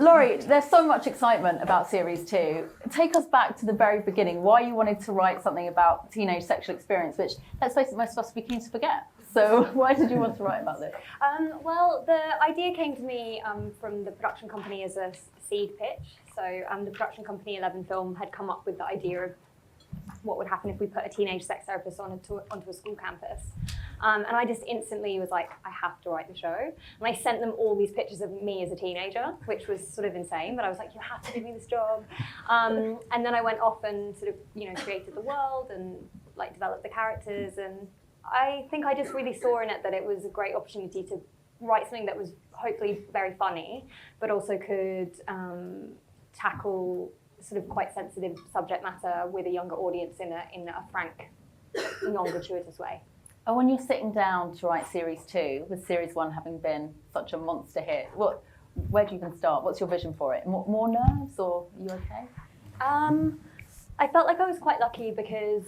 Laurie, there's so much excitement about Series 2. Take us back to the very beginning, why you wanted to write something about teenage sexual experience, which, let's face it, most of us would be keen to forget. So why did you want to write about this? Well, the idea came to me from the production company as a seed pitch. So the production company 11 Film had come up with the idea of what would happen if we put a teenage sex therapist onto a school campus. And I just instantly was like, I have to write the show. And I sent them all these pictures of me as a teenager, which was sort of insane, but I was like, you have to give me this job. And then I went off and sort of, created the world and like developed the characters. And I think I just really saw in it that it was a great opportunity to write something that was hopefully very funny, but also could tackle sort of quite sensitive subject matter with a younger audience in a frank, non-gratuitous way. And when you're sitting down to write Series 2, with Series 1 having been such a monster hit, where do you even start? What's your vision for it? More nerves, or are you okay? I felt like I was quite lucky because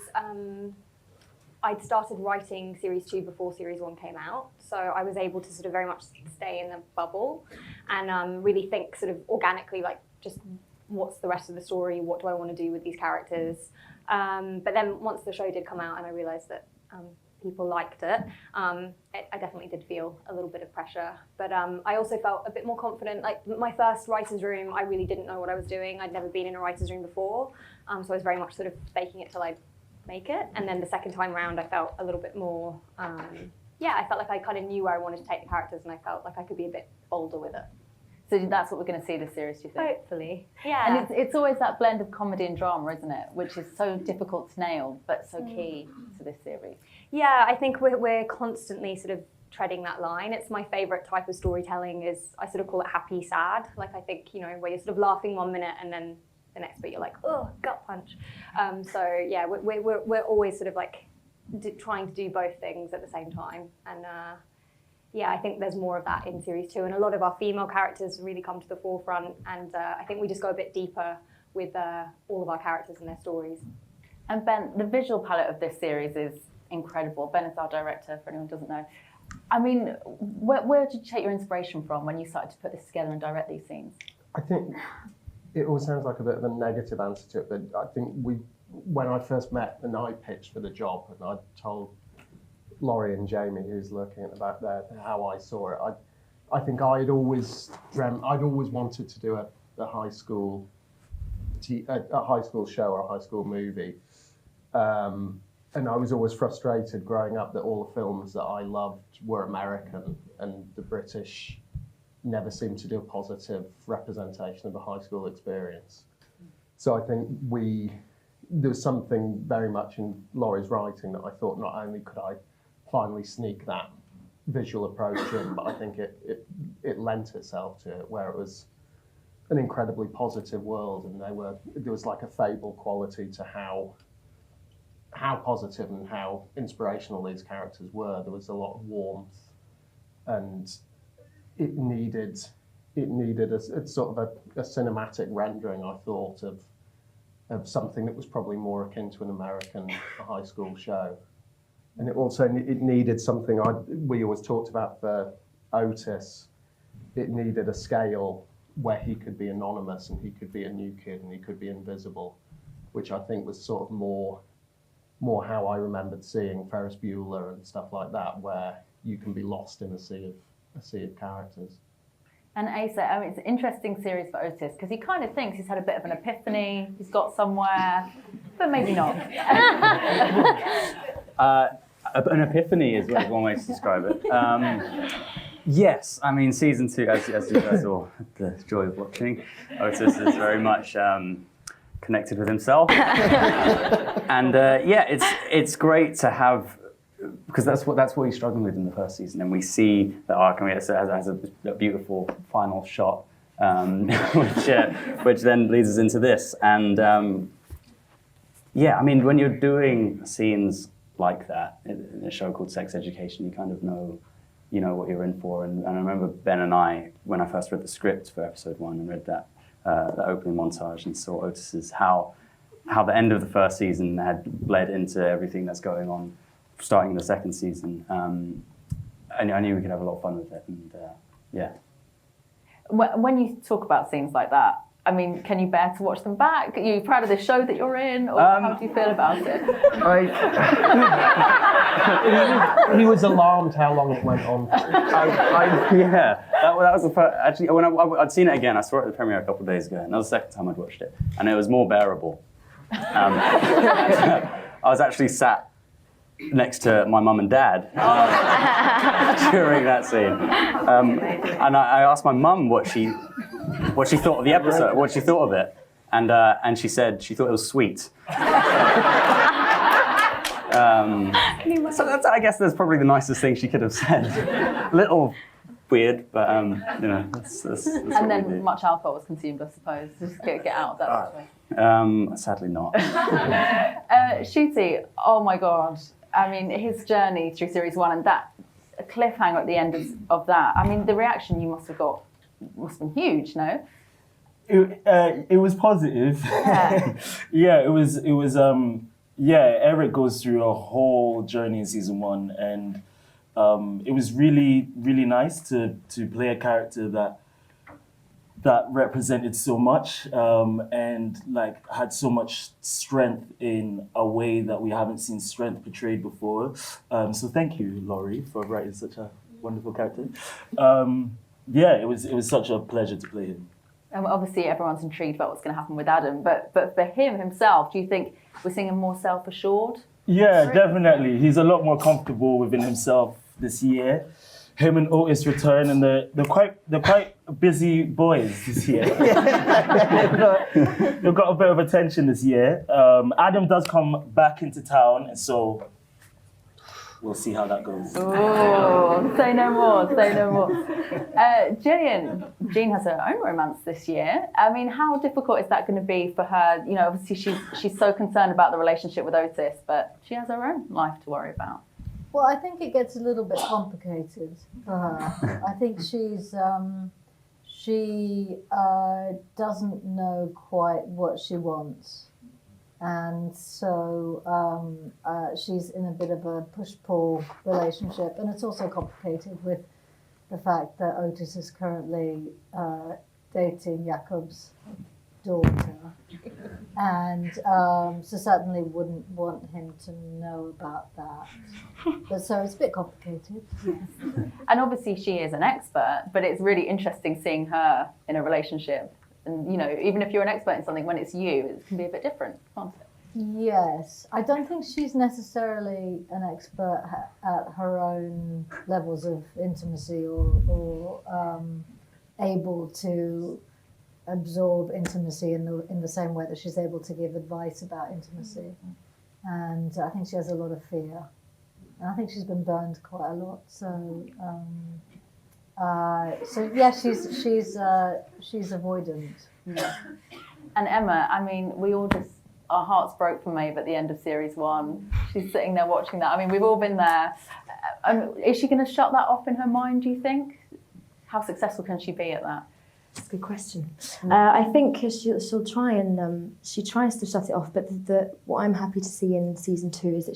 I'd started writing Series 2 before Series 1 came out. So I was able to sort of very much stay in the bubble and really think sort of organically, like just what's the rest of the story? What do I want to do with these characters? But then once the show did come out and I realized that people liked it, I definitely did feel a little bit of pressure. But I also felt a bit more confident. Like my first writer's room, I really didn't know what I was doing. I'd never been in a writer's room before. So I was very much sort of faking it till I make it. And then the second time around, I felt a little bit more, I felt like I kind of knew where I wanted to take the characters and I felt like I could be a bit bolder with it. So that's what we're going to see this series, do you think? Hopefully, yeah. And it's always that blend of comedy and drama, isn't it? Which is so difficult to nail, but so key to this series. Yeah, I think we're constantly sort of treading that line. It's my favourite type of storytelling is, I sort of call it happy sad. Like I think, where you're sort of laughing 1 minute and then the next bit you're like, oh, gut punch. So yeah, we're always sort of like trying to do both things at the same time. And yeah, I think there's more of that in Series 2. And a lot of our female characters really come to the forefront. And I think we just go a bit deeper with all of our characters and their stories. And Ben, the visual palette of this series is incredible. Ben is our director, for anyone who doesn't know. I mean, where did you take your inspiration from when you started to put this together and direct these scenes? I think it all sounds like a bit of a negative answer to it, but I think when I first met and I pitched for the job and I told Laurie and Jamie, who's looking at the back there, how I saw it, I think I'd always wanted to do a high school show or a high school movie. And I was always frustrated growing up that all the films that I loved were American and the British never seemed to do a positive representation of the high school experience. So I think there was something very much in Laurie's writing that I thought not only could I finally sneak that visual approach in, but I think it lent itself to it, where it was an incredibly positive world and there was like a fable quality to how positive and how inspirational these characters were. There was a lot of warmth, and it needed a sort of a cinematic rendering, I thought, of something that was probably more akin to an American high school show. And it needed something we always talked about for Otis. It needed a scale where he could be anonymous and he could be a new kid and he could be invisible, which I think was sort of more how I remembered seeing Ferris Bueller and stuff like that, where you can be lost in a sea of characters. And Asa, I mean, it's an interesting series for Otis because he kind of thinks he's had a bit of an epiphany, he's got somewhere, but maybe not. An epiphany is one way to describe it. Yes, I mean, season 2, as you guys all had the joy of watching, Otis is very much connected with himself. And it's great to have, because that's what he's struggling with in the first season, and we see the arc, and it has a beautiful final shot, which then leads us into this. And I mean, when you're doing scenes like that in a show called Sex Education, you kind of know what you're in for. And I remember Ben and I, when I first read the script for episode 1 and read that the opening montage and saw Otis's how the end of the first season had bled into everything that's going on starting the second season. I knew we could have a lot of fun with it, and yeah. When you talk about scenes like that, I mean, can you bear to watch them back? Are you proud of the show that you're in, or how do you feel about it? He was alarmed how long it went on. Yeah, that was the first. Actually, when I'd seen it again, I saw it at the premiere a couple of days ago, and that was the second time I'd watched it, and it was more bearable. I was actually sat next to my mum and dad during that scene, and I asked my mum what she thought of the episode, what she thought of it, and she said she thought it was sweet. So that's, I guess, that's probably the nicest thing she could have said. Little weird, but that's and then much alcohol was consumed, I suppose. Just get out that way. Sadly not. Ncuti, oh my God. I mean, his journey through series 1 and that cliffhanger at the end of that. I mean, the reaction you must have been huge, no? It was positive. Yeah. Yeah, it was. Eric goes through a whole journey in season 1, and it was really, really nice to play a character that represented so much and like had so much strength in a way that we haven't seen strength portrayed before. So thank you, Laurie, for writing such a wonderful character. It was such a pleasure to play him. Obviously, everyone's intrigued about what's going to happen with Adam, but for him himself, do you think we're seeing him more self-assured? Yeah, definitely. He's a lot more comfortable within himself this year. Him and Otis return, and they're quite busy boys this year. They've got a bit of attention this year. Adam does come back into town, and so we'll see how that goes. Oh, say no more. Jean has her own romance this year. I mean, how difficult is that going to be for her? You know, obviously she's so concerned about the relationship with Otis, but she has her own life to worry about. Well, I think it gets a little bit complicated for her. I think she doesn't know quite what she wants. And so she's in a bit of a push-pull relationship. And it's also complicated with the fact that Otis is currently dating Jakob's daughter. And so certainly wouldn't want him to know about that. But so it's a bit complicated. Yes. And obviously she is an expert, but it's really interesting seeing her in a relationship. And, you know, even if you're an expert in something, when it's you, it can be a bit different, can't it? Yes. I don't think she's necessarily an expert at her own levels of intimacy or able to absorb intimacy in the same way that she's able to give advice about intimacy. And I think she has a lot of fear. And I think she's been burned quite a lot. So yeah, she's avoidant. Yeah. And Emma, I mean, our hearts broke for Maeve at the end of series 1. She's sitting there watching that. I mean, we've all been there. Is she going to shut that off in her mind, do you think? How successful can she be at that? That's a good question. I think she'll try and she tries to shut it off, but what I'm happy to see in season 2 is that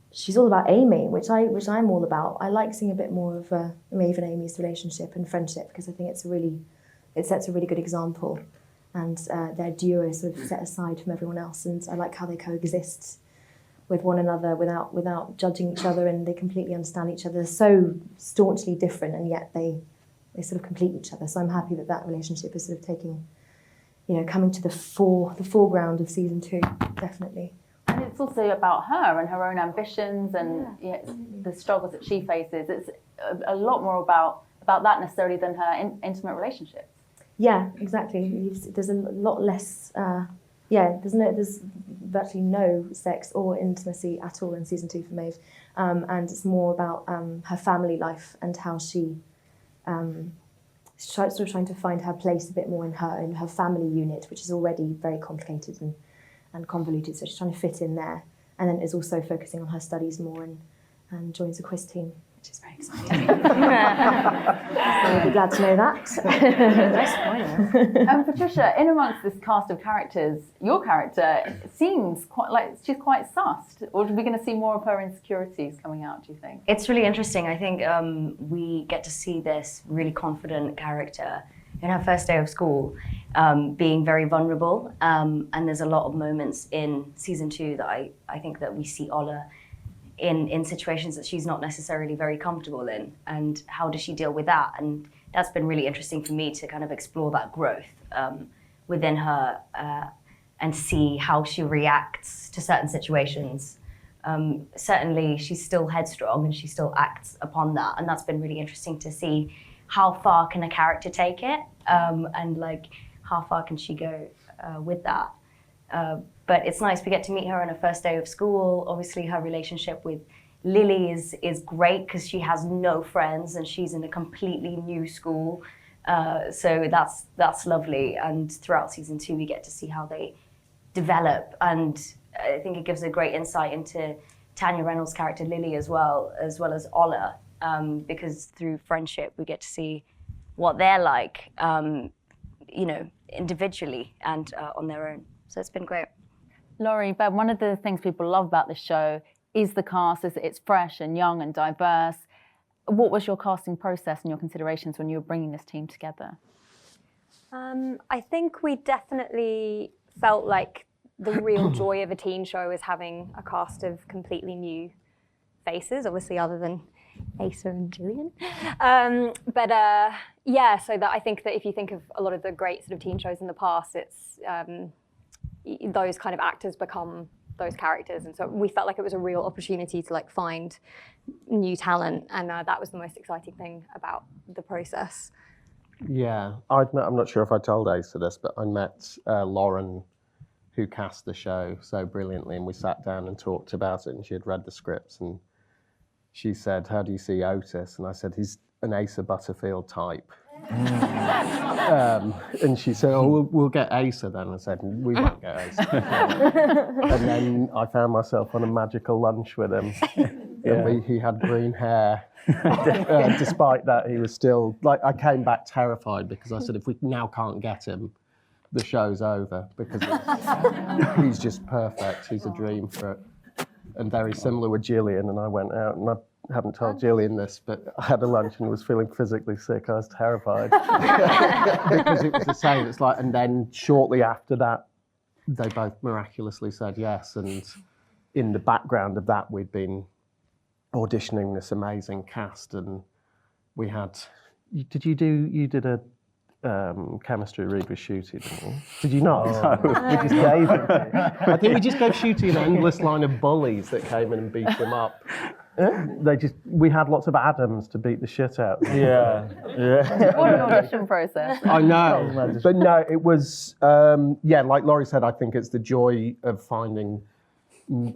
she's all about Amy, which I'm all about. I like seeing a bit more of Maeve and Amy's relationship and friendship because I think it sets a really good example, and their duo is sort of set aside from everyone else, and I like how they coexist with one another without judging each other, and they completely understand each other. They're so staunchly different, and yet they sort of complete each other. So I'm happy that relationship is sort of coming to the foreground of season 2, definitely. And it's also about her and her own ambitions and the struggles that she faces. It's a lot more about that necessarily than her intimate relationships. Yeah, exactly. There's a lot less. There's virtually no sex or intimacy at all in season 2 for Maeve, and it's more about her family life and how she's trying to find her place a bit more in her family unit, which is already very complicated and convoluted. So she's trying to fit in there, and then is also focusing on her studies more and joins a quiz team. which is very exciting. So you'll be glad to know that. No spoiler. And Patricia, in amongst this cast of characters, your character seems quite like she's quite sussed. Or are we going to see more of her insecurities coming out, do you think? It's really interesting. I think we get to see this really confident character in her first day of school, being very vulnerable. And there's a lot of moments in season 2 that I think that we see Ola in situations that she's not necessarily very comfortable in. And how does she deal with that? And that's been really interesting for me to kind of explore that growth within her and see how she reacts to certain situations. Certainly, she's still headstrong and she still acts upon that. And that's been really interesting to see how far can a character take it and like how far can she go with that. But it's nice, we get to meet her on her first day of school. Obviously her relationship with Lily is great because she has no friends and she's in a completely new school. So that's lovely. And throughout season 2 we get to see how they develop, and I think it gives a great insight into Tanya Reynolds' character Lily as well as Ola. Because through friendship we get to see what they're like, individually and on their own. So it's been great. Laurie, Ben, one of the things people love about this show is the cast, is that it's fresh and young and diverse. What was your casting process and your considerations when you were bringing this team together? I think we definitely felt like the real joy of a teen show is having a cast of completely new faces, obviously other than Asa and Gillian. So that I think that if you think of a lot of the great sort of teen shows in the past, it's those kind of actors become those characters, and so we felt like it was a real opportunity to like find new talent, and that was the most exciting thing about the process. Yeah, I'm not sure if I told Asa this, but I met Lauren, who cast the show so brilliantly, and we sat down and talked about it, and she had read the scripts, and she said, "How do you see Otis?" And I said, "He's an Asa Butterfield type." And she said, "Oh, we'll get Asa then." I said, "We won't get Asa." And then I found myself on a magical lunch with him. And he had green hair. Despite that, he was still, I came back terrified because I said, if we now can't get him, the show's over, because he's just perfect. He's a dream for it. And very similar with Gillian, and I went out, and I haven't told Gillian this, but I had a lunch and was feeling physically sick. I was terrified because it was the same. It's like, and then shortly after that, they both miraculously said yes. And in the background of that, we'd been auditioning this amazing cast, and we had. You did a chemistry read with Ncuti, didn't you? Did you not? No. We just gave it to you. I think we just gave Ncuti an endless line of bullies that came in and beat him up. We had lots of Adams to beat the shit out of them. Yeah. What an audition process. I know. But no, it was, like Laurie said, I think it's the joy of finding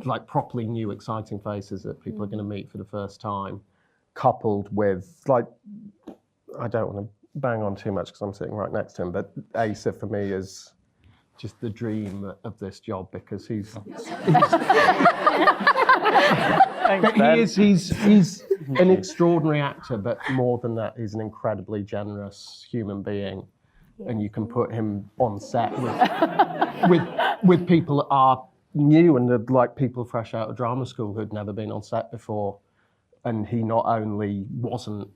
like properly new, exciting faces that people are going to meet for the first time, coupled with, like, I don't want to bang on too much because I'm sitting right next to him, but Asa for me is just the dream of this job, because he's an extraordinary actor, but more than that, he's an incredibly generous human being. And you can put him on set with people that are new and like people fresh out of drama school who'd never been on set before. And he not only wasn't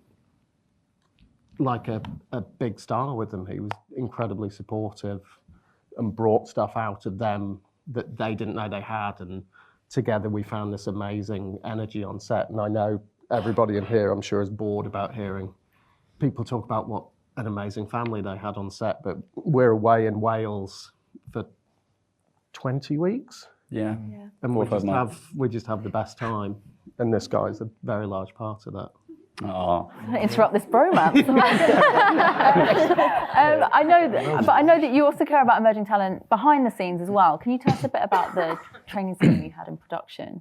like a big star with them, he was incredibly supportive and brought stuff out of them that they didn't know they had. And together we found this amazing energy on set. And I know everybody in here, I'm sure, is bored about hearing people talk about what an amazing family they had on set, but we're away in Wales for 20 weeks. Yeah. And we just have the best time. And this guy's a very large part of that. Oh. Don't interrupt this bromance. I know that you also care about emerging talent behind the scenes as well. Can you tell us a bit about the training scheme you had in production?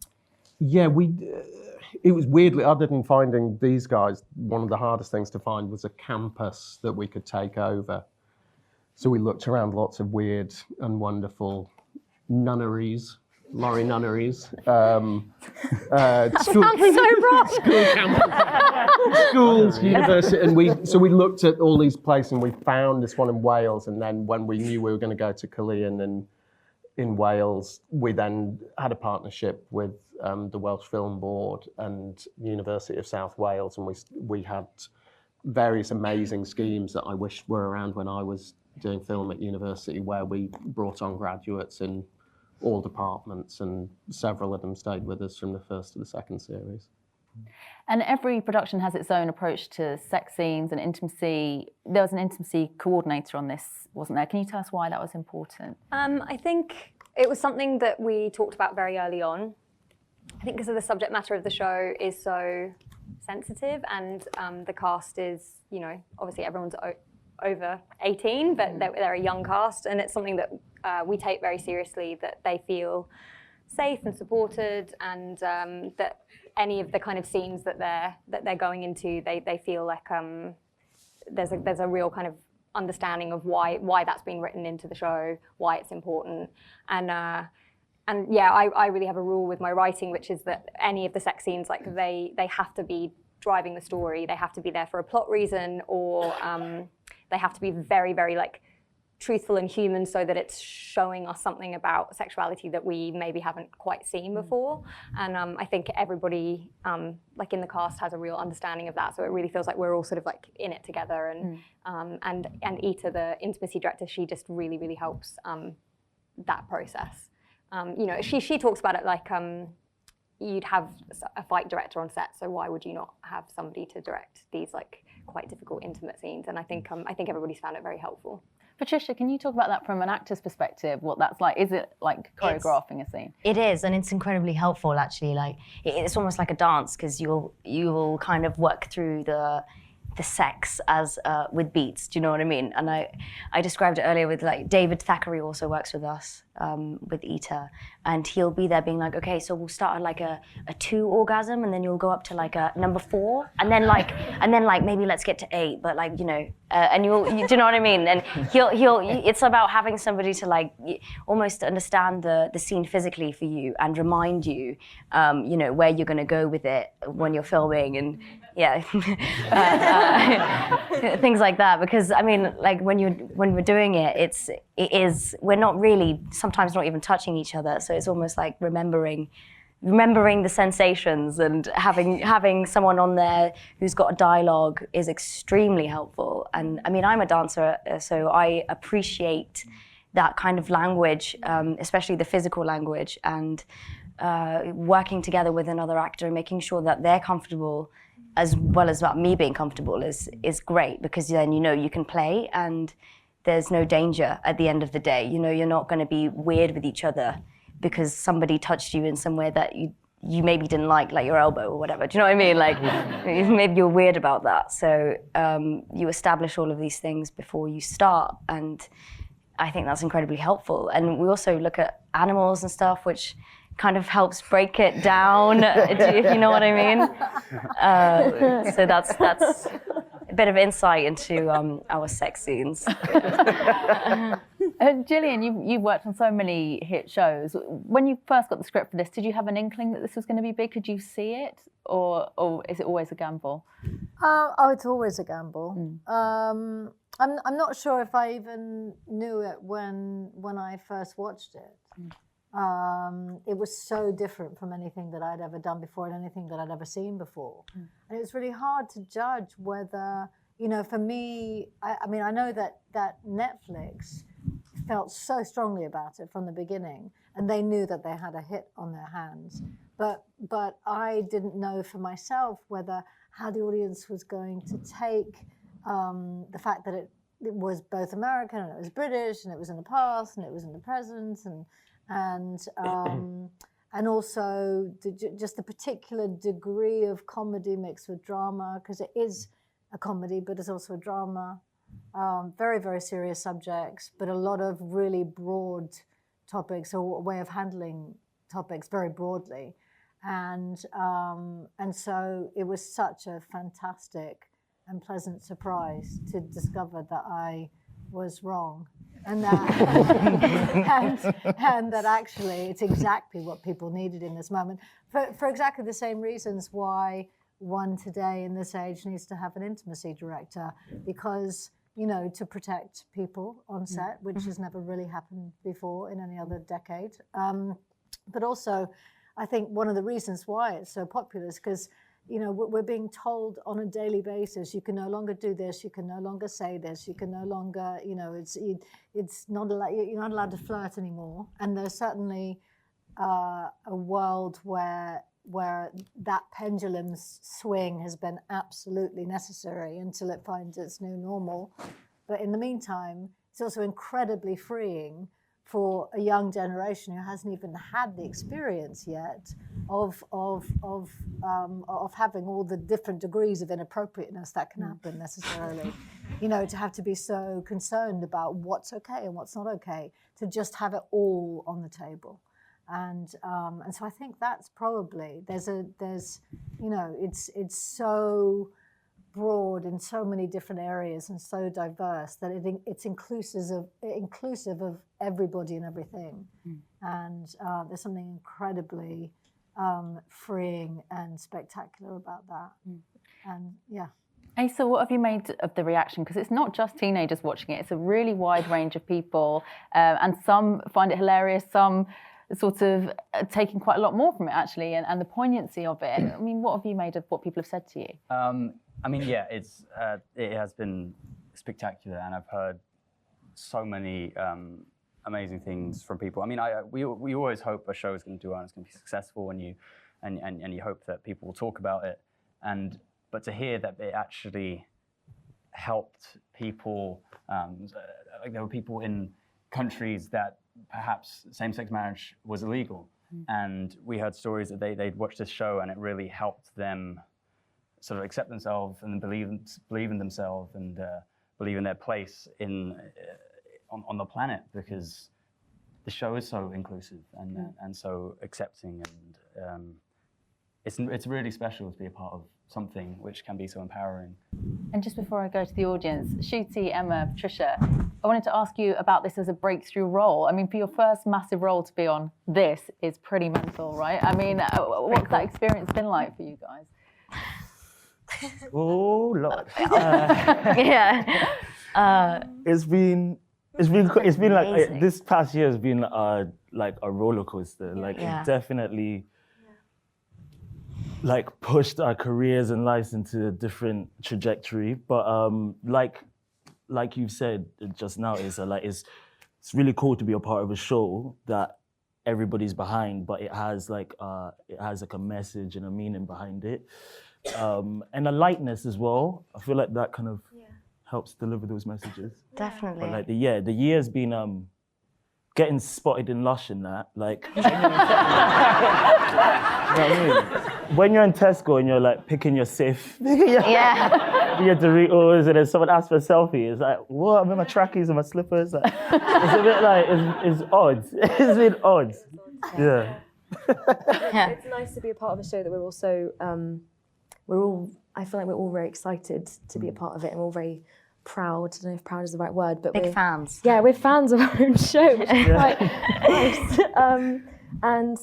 Yeah, it was weirdly, other than finding these guys, one of the hardest things to find was a campus that we could take over. So we looked around lots of weird and wonderful nunneries Laurie Nunneries. Sounds so broad. Schools, university, and we looked at all these places, and we found this one in Wales. And then when we knew we were going to go to Gillian and in Wales, we then had a partnership with the Welsh Film Board and University of South Wales, and we had various amazing schemes that I wish were around when I was doing film at university, where we brought on graduates in all departments, and several of them stayed with us from the first to the second series. And every production has its own approach to sex scenes and intimacy. There was an intimacy coordinator on this, wasn't there? Can you tell us why that was important? I think it was something that we talked about very early on. I think because of the subject matter of the show is so sensitive, and the cast is, obviously everyone's over 18, but they're a young cast, and it's something that we take very seriously, that they feel safe and supported, and that any of the kind of scenes that they're going into, they feel like there's a real kind of understanding of why that's being written into the show, why it's important, and yeah, I really have a rule with my writing, which is that any of the sex scenes, like they have to be driving the story, they have to be there for a plot reason, or they have to be very, very truthful and human, so that it's showing us something about sexuality that we maybe haven't quite seen before. And I think everybody in the cast has a real understanding of that, so it really feels like we're all sort of in it together. And Ita, the intimacy director, she just really, really helps that process. She talks about it like you'd have a fight director on set, so why would you not have somebody to direct these quite difficult, intimate scenes? And I think everybody's found it very helpful. Patricia, can you talk about that from an actor's perspective, what that's like? Is it like choreographing a scene? It is, and it's incredibly helpful, actually. It's almost like a dance, because you will kind of work through the sex as with beats. Do you know what I mean? And I described it earlier with David Thackeray also works with us with Ita, and he'll be there being like, okay, so we'll start at a 2 orgasm, and then you'll go up to a number 4, and then maybe let's get to 8, but and do you know what I mean? And he'll it's about having somebody to almost understand the scene physically for you, and remind you where you're going to go with it when you're filming, and things like that. Because when we're doing it, we're not really, sometimes not even touching each other, so it's almost like remembering the sensations, and having someone on there who's got a dialogue is extremely helpful. And I'm a dancer, so I appreciate that kind of language, especially the physical language, and working together with another actor and making sure that they're comfortable, as well as about me being comfortable, is great, because then you can play, and there's no danger at the end of the day. You're not going to be weird with each other because somebody touched you in somewhere that you maybe didn't like your elbow or whatever. Do you know what I mean? Maybe you're weird about that. So you establish all of these things before you start, and I think that's incredibly helpful. And we also look at animals and stuff, which kind of helps break it down, if you know what I mean. So that's a bit of insight into our sex scenes. Gillian, you've worked on so many hit shows. When you first got the script for this, did you have an inkling that this was going to be big? Could you see it, or is it always a gamble? It's always a gamble. I'm not sure if I even knew it when I first watched it. It was so different from anything that I'd ever done before, and anything that I'd ever seen before. And it was really hard to judge whether, for me, I know that Netflix felt so strongly about it from the beginning, and they knew that they had a hit on their hands. But I didn't know for myself how the audience was going to take the fact that it was both American, and it was British, and it was in the past, and it was in the present, and also just the particular degree of comedy mixed with drama, because it is a comedy, but it's also a drama. Very, very serious subjects, but a lot of really broad topics, or a way of handling topics very broadly. And so it was such a fantastic and pleasant surprise to discover that I was wrong. and that actually it's exactly what people needed in this moment for exactly the same reasons why one today in this age needs to have an intimacy director, because to protect people on set, which has never really happened before in any other decade. But also, I think one of the reasons why it's so popular is because we're being told on a daily basis, you can no longer do this, you can no longer say this, you can no longer, it's not allowed, you're not allowed to flirt anymore. And there's certainly a world where that pendulum swing has been absolutely necessary until it finds its new normal. But in the meantime, it's also incredibly freeing for a young generation who hasn't even had the experience yet of having all the different degrees of inappropriateness that can happen necessarily. To have to be so concerned about what's okay and what's not okay, to just have it all on the table. And so I think that's probably it's so broad in so many different areas and so diverse that it's inclusive of everybody and everything. And there's something incredibly freeing and spectacular about that. And yeah. Asa, what have you made of the reaction? Because it's not just teenagers watching it; it's a really wide range of people, and some find it hilarious, some sort of taking quite a lot more from it actually, and the poignancy of it. I mean, what have you made of what people have said to you? I mean, yeah, it has been spectacular, and I've heard so many amazing things from people. I mean, we always hope a show is going to do well and it's going to be successful, and you hope that people will talk about it, but to hear that it actually helped people, like there were people in countries that perhaps same-sex marriage was illegal, and we heard stories that they'd watched this show and it really helped them sort of accept themselves and believe in themselves and believe in their place on the planet, because the show is so inclusive and so accepting, and it's really special to be a part of something which can be so empowering. And just before I go to the audience, Ncuti, Emma, Patricia, I wanted to ask you about this as a breakthrough role. I mean, for your first massive role to be on, this is pretty mental, right? I mean, what's that experience been like for you guys? Oh Lord. It's been like this past year has been like a roller coaster. Like it definitely like pushed our careers and lives into a different trajectory. But like you've said just now, it's really cool to be a part of a show that everybody's behind, but it has like a message and a meaning behind it. And a lightness as well. I feel like that kind of helps deliver those messages. Definitely. But like the year's been getting spotted in Lush and that. Like, you know what I mean? When you're in Tesco and you're like picking your safe, your Doritos, and then someone asks for a selfie, it's like, what? I'm in my trackies and my slippers. Like, it's a bit like it's odd. It's been odd. Yeah. It's nice to be a part of a show that we're also. I feel like we're all very excited to be a part of it, and we're all very proud. I don't know if proud is the right word, but Big fans. Yeah, we're fans of our own show, which is quite nice. And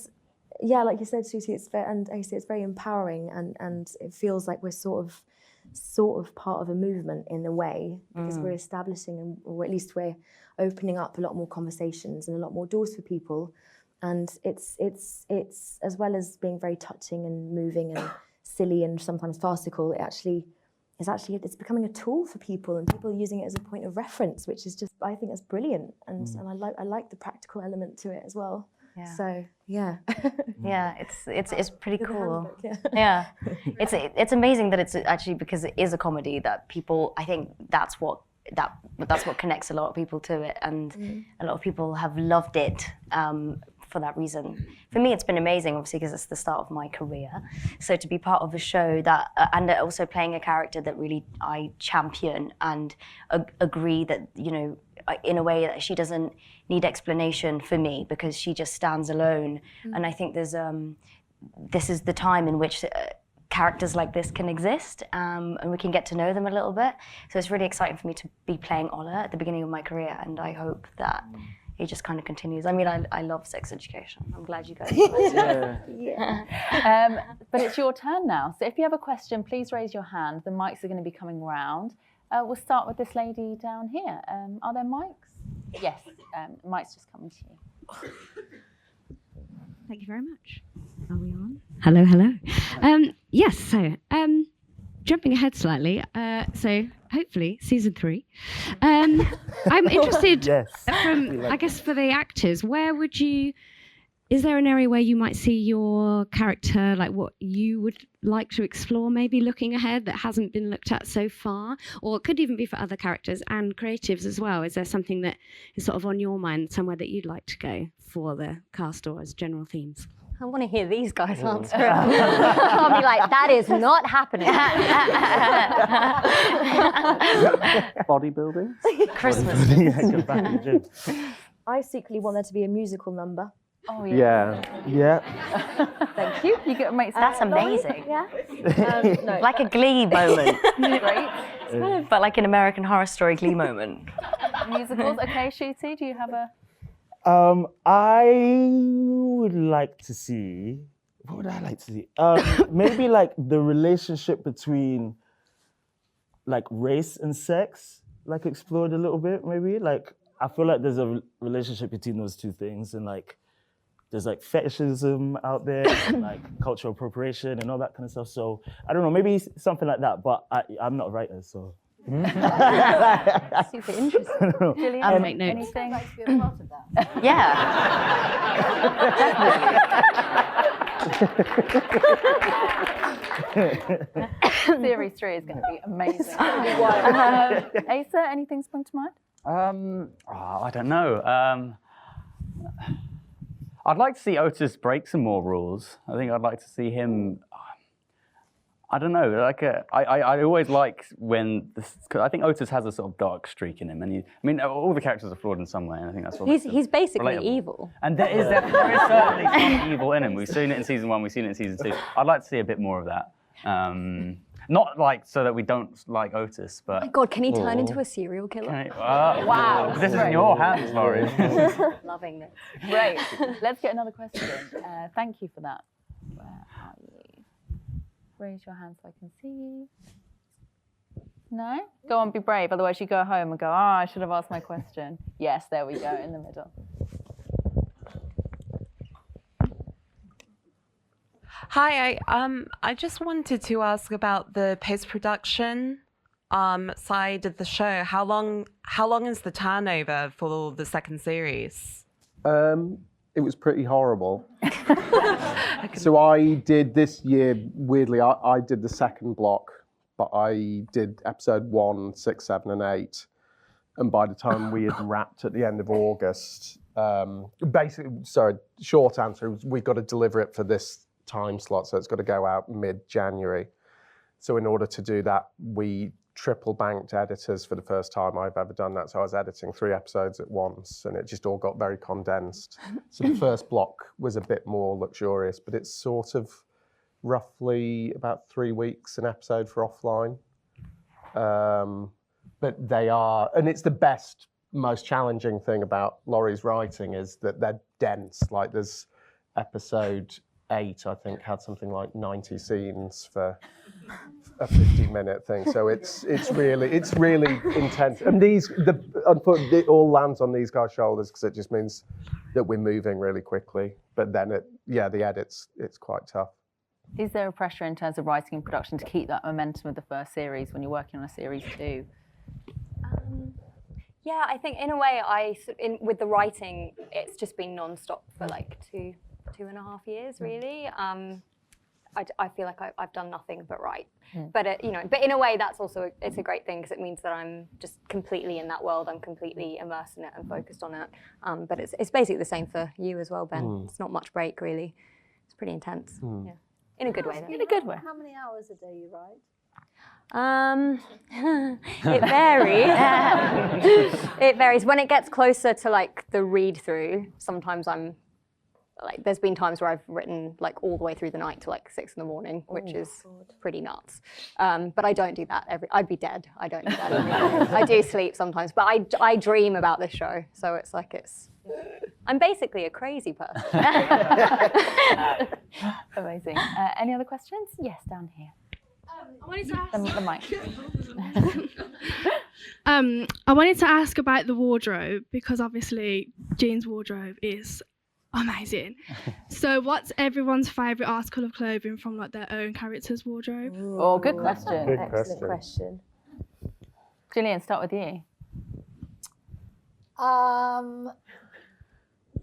yeah, like you said, Ncuti, and Asa, it's very empowering, and it feels like we're sort of part of a movement in a way, because we're establishing, or at least we're opening up a lot more conversations and a lot more doors for people. And it's as well as being very touching and moving and silly and sometimes farcical, it's becoming a tool for people, and people are using it as a point of reference, which is just, I think that's brilliant, and I like the practical element to it as well. Yeah. So yeah. Yeah, it's pretty cool. It's amazing that it's actually, because it is a comedy, that people, I think that's what connects a lot of people to it, and a lot of people have loved it for that reason. For me, it's been amazing, obviously, because it's the start of my career. So to be part of a show that, and also playing a character that really I champion and agree that, you know, in a way that she doesn't need explanation for me, because she just stands alone. And I think there's this is the time in which characters like this can exist, and we can get to know them a little bit. So it's really exciting for me to be playing Ola at the beginning of my career, and I hope that it just kind of continues. I mean, I love sex education. I'm glad you guys but it's your turn now. So if you have a question, please raise your hand. The mics are going to be coming round. We'll start with this lady down here. Are there mics? Yes, mic's just coming to you. Thank you very much. Are we on? Hello, hello. Yes, so jumping ahead slightly, so hopefully season 3. I'm interested from, I guess, for the actors, is there an area where you might see your character, like what you would like to explore, maybe looking ahead that hasn't been looked at so far? Or it could even be for other characters and creatives as well. Is there something that is sort of on your mind, somewhere that you'd like to go for the cast or as general themes? I want to hear these guys answer it. I'll be like, that is not happening. Bodybuilding? Christmas. Get back in the gym. I secretly want there to be a musical number. Oh, yeah. Thank you. You get mates. That's amazing. Yeah. No. Like a Glee moment. Great. It's kind of, but like an American Horror Story Glee moment. Musicals. Okay, Ncuti, do you have a... I would like to see. What would I like to see? Maybe like the relationship between like race and sex, like explored a little bit. Maybe like I feel like there's a relationship between those two things, and like there's like fetishism out there, and like cultural appropriation and all that kind of stuff. So I don't know, maybe something like that. But I'm not a writer, so. Super interesting. Gillian, I'll make notes. anything? I'd like to be a part of that. Definitely. Series 3 is going to be amazing. Asa, anything spring to mind? I don't know. I'd like to see Otis break some more rules. I think I'd like to see him. I don't know. Like I always like when cause I think Otis has a sort of dark streak in him, and all the characters are flawed in some way, and I think that's what He's basically relatable. evil. And there is certainly some evil in him. We've seen it in season 1. We've seen it in season 2. I'd like to see a bit more of that. Not like so that we don't like Otis, but. Oh my God, can he turn into a serial killer? Wow. This is in your hands, Laurie. Loving this. Great. Let's get another question. Thank you for that. Where are you? Raise your hand so I can see you. No? Go on, be brave. Otherwise you go home and go, I should have asked my question. Yes, there we go, in the middle. Hi, I just wanted to ask about the post-production side of the show. How long is the turnover for the second series? It was pretty horrible. So I did this year, weirdly, I did the second block, but I did episode 1, 6, 7, and 8. And by the time we had wrapped at the end of August, basically, sorry, short answer was we got to deliver it for this time slot, so it's got to go out mid-January. So in order to do that, we triple banked editors for the first time I've ever done that. So I was editing 3 episodes at once, and it just all got very condensed. So the first block was a bit more luxurious, but it's sort of roughly about 3 weeks an episode for offline. But they are, and it's the best, most challenging thing about Laurie's writing is that they're dense. Like there's episode 8, I think, had something like 90 scenes for a 50-minute thing. So it's really intense. And unfortunately, it all lands on these guys' shoulders because it just means that we're moving really quickly. But then the edits, it's quite tough. Is there a pressure in terms of writing and production to keep that momentum of the first series when you're working on a series 2? Yeah, I think in a way, with the writing, it's just been non-stop for like 2.5 years, really. I feel like I've done nothing but write. But but in a way, that's also it's a great thing because it means that I'm just completely in that world. I'm completely immersed in it and focused on it. But it's basically the same for you as well, Ben. It's not much break, really. It's pretty intense. Yeah, in a good way. Though. In a good way. How many hours a day you write? It varies. It varies. When it gets closer to like the read through, sometimes I'm like there's been times where I've written like all the way through the night to like 6 a.m, which is pretty nuts. But I don't do that I'd be dead. I don't do that every day. I do sleep sometimes, but I dream about this show, so it's like I'm basically a crazy person. Amazing. Any other questions? Yes, down here. I wanted to ask. The mic. I wanted to ask about the wardrobe, because obviously Jean's wardrobe is amazing. So, what's everyone's favourite article of clothing from like their own character's wardrobe? Oh, good question. Good Excellent question. Gillian, start with you.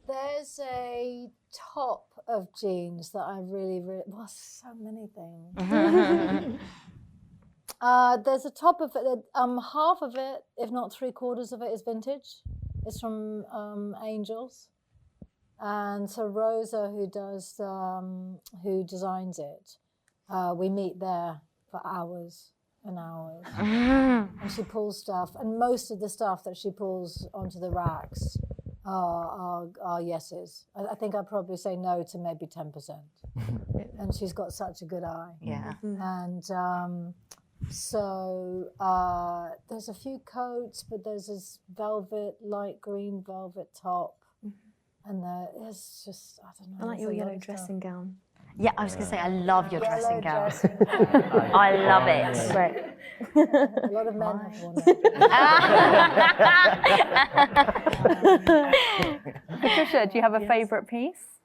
There's a top of jeans that I really, well, so many things. There's a top of it that half of it, if not 3/4 of it, is vintage. It's from Angels, and so Rosa, who designs it, we meet there for hours and hours, and she pulls stuff, and most of the stuff that she pulls onto the racks are yeses. I think I'd probably say no to maybe 10%. And she's got such a good eye. Yeah. And so there's a few coats, but there's this light green velvet top. And there's just, I don't know. I like your yellow dressing gown. Yeah, I was going to say, I love your dressing gown. Dressing gown. I love it. Great. A lot of men have worn that. Patricia, do you have a favourite piece?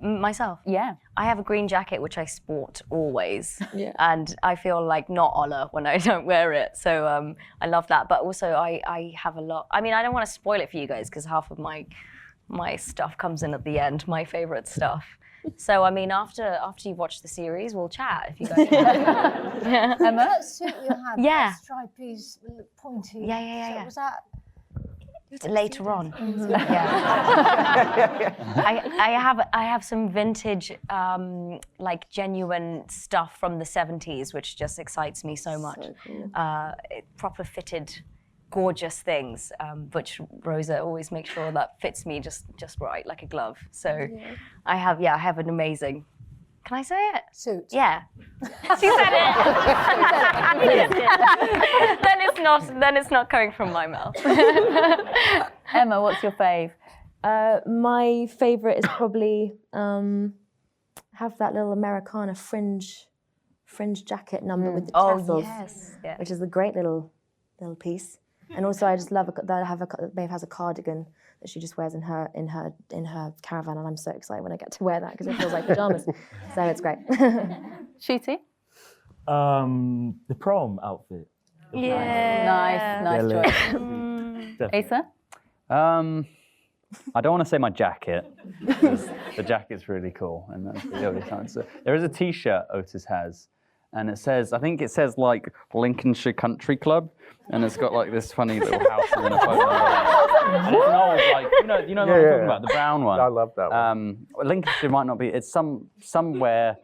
Myself? Yeah. I have a green jacket, which I sport always. Yeah. And I feel like not Ola when I don't wear it. So I love that. But also I have a lot. I mean, I don't want to spoil it for you guys because half of my stuff comes in at the end, my favourite stuff. So, I mean, after you watch the series, we'll chat if you guys want. Emma, that suit you had, Yeah. that stripy, pointy. Yeah. So was that? Later on. Yeah. I have some vintage, like genuine stuff from the 70s, which just excites me so much. So cool. Proper fitted, gorgeous things, which Rosa always makes sure that fits me just right, like a glove. So I have an amazing. Can I say it? Suit. Yeah. She said it. Then it's not coming from my mouth. Emma, what's your fave? My favourite is probably have that little Americana fringe jacket number with the tassels, Yeah. which is a great little piece. And also, I just love that Maeve has a cardigan that she just wears in her caravan, and I'm so excited when I get to wear that because it feels like pajamas. So it's great. Shooty? The prom outfit. Yeah. Nice choice. Asa? I don't want to say my jacket, because the jacket's really cool, and that's the only time. So there is a T-shirt Otis has, and I think it says like Lincolnshire Country Club, and it's got like this funny little house and then a photo. And it's an old, like, you know what I'm talking about, the brown one. I love that one. Lincolnshire might not be. It's somewhere.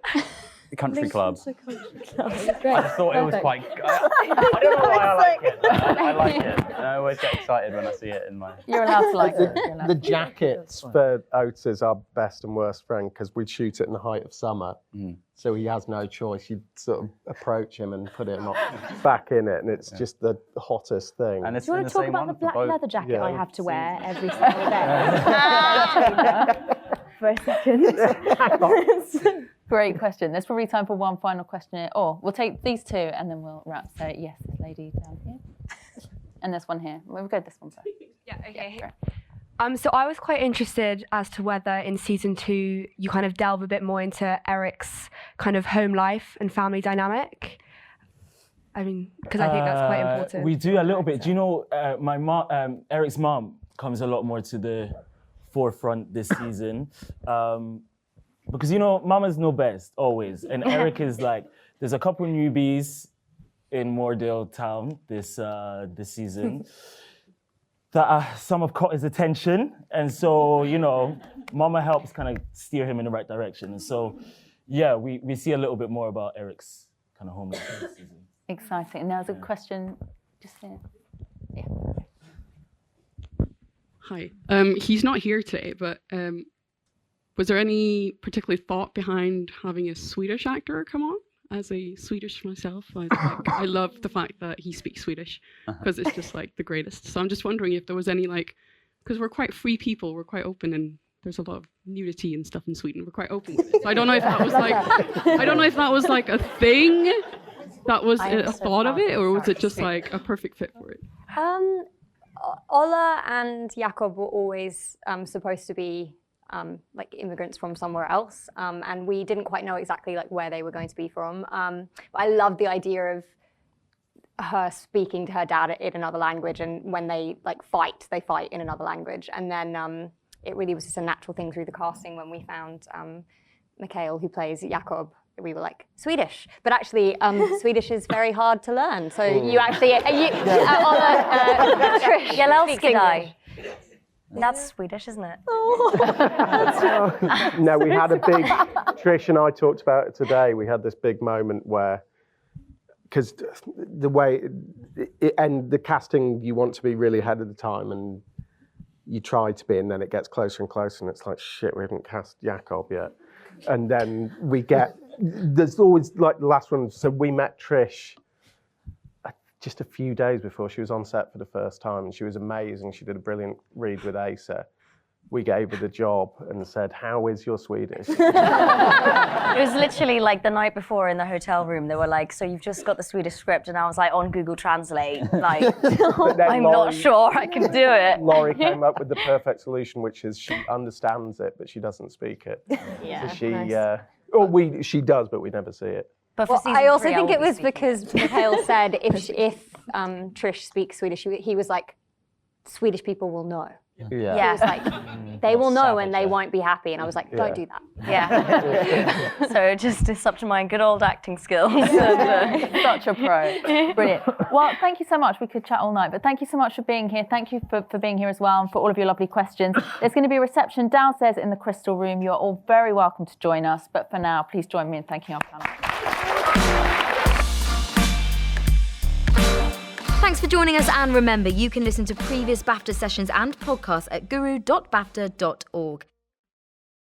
Country club. I just thought it was quite. I don't know why I like it. I like it. I always get excited when I see it in my. You're allowed to like it. The jackets for Otis are best and worst friend because we shoot it in the height of summer, so he has no choice. You sort of approach him and put him back in it, and it's just the hottest thing. And it's Do you in want the to talk same about the one black for both. leather jacket Yeah. I have to wear every single day? For a second. Great question. There's probably time for one final question here. Or we'll take these two and then we'll wrap. So yes, this lady down here. And there's one here. We'll go this one first. Yeah, okay. Great. So I was quite interested as to whether in season 2 you kind of delve a bit more into Eric's kind of home life and family dynamic. I mean, because I think that's quite important. We do a little bit. Do you know my mom, Eric's mom, comes a lot more to the forefront this season. Because, mamas know best, always. And Eric is like, there's a couple newbies in Moordale town this season that some have caught his attention. And so, mama helps kind of steer him in the right direction. And so, yeah, we see a little bit more about Eric's kind of home life this season. Exciting. And there's a question just here. Yeah. Hi. He's not here today, but Was there any particular thought behind having a Swedish actor come on? As a Swedish myself, I love the fact that he speaks Swedish because it's just like the greatest. So I'm just wondering if there was any because we're quite free people, we're quite open, and there's a lot of nudity and stuff in Sweden. We're quite open with it. So I don't know if that was like a thing that was a thought of it, or was it just like a perfect fit for it? Ola and Jakob were always supposed to be like immigrants from somewhere else, and we didn't quite know exactly like where they were going to be from. But I loved the idea of her speaking to her dad in another language, and when they fight in another language. And then it really was just a natural thing through the casting when we found Mikhail, who plays Jakob. We were like, Swedish, but actually Swedish is very hard to learn. So you actually, Trish, that's Swedish, isn't it? No, we had a big, Trish and I talked about it today. We had this big moment where, because the way, and the casting, you want to be really ahead of the time, and you try to be, and then it gets closer and closer, and it's like, shit, we haven't cast Jakob yet. And then there's always like the last one. So we met Trish just a few days before she was on set for the first time, and she was amazing. She did a brilliant read with Asa. We gave her the job and said, "How is your Swedish?" It was literally like the night before in the hotel room. They were like, "So you've just got the Swedish script," and I was like on Google Translate, like, I'm not sure I can do it. Laurie came up with the perfect solution, which is she understands it, but she doesn't speak it. Yeah, so she, nice. She does, but we never see it. But I also think it was because Mikhail said if Trish speaks Swedish, he was like, Swedish people will know. Yeah. He was like, they will know and they won't be happy. And I was like, don't do that. Yeah. So just it's up to my good old acting skills. And, such a pro. Brilliant. Well, thank you so much. We could chat all night, but thank you so much for being here. Thank you for being here as well, and for all of your lovely questions. There's going to be a reception downstairs in the Crystal Room. You're all very welcome to join us. But for now, please join me in thanking our panel. Thanks for joining us, and remember, you can listen to previous BAFTA sessions and podcasts at guru.bafta.org.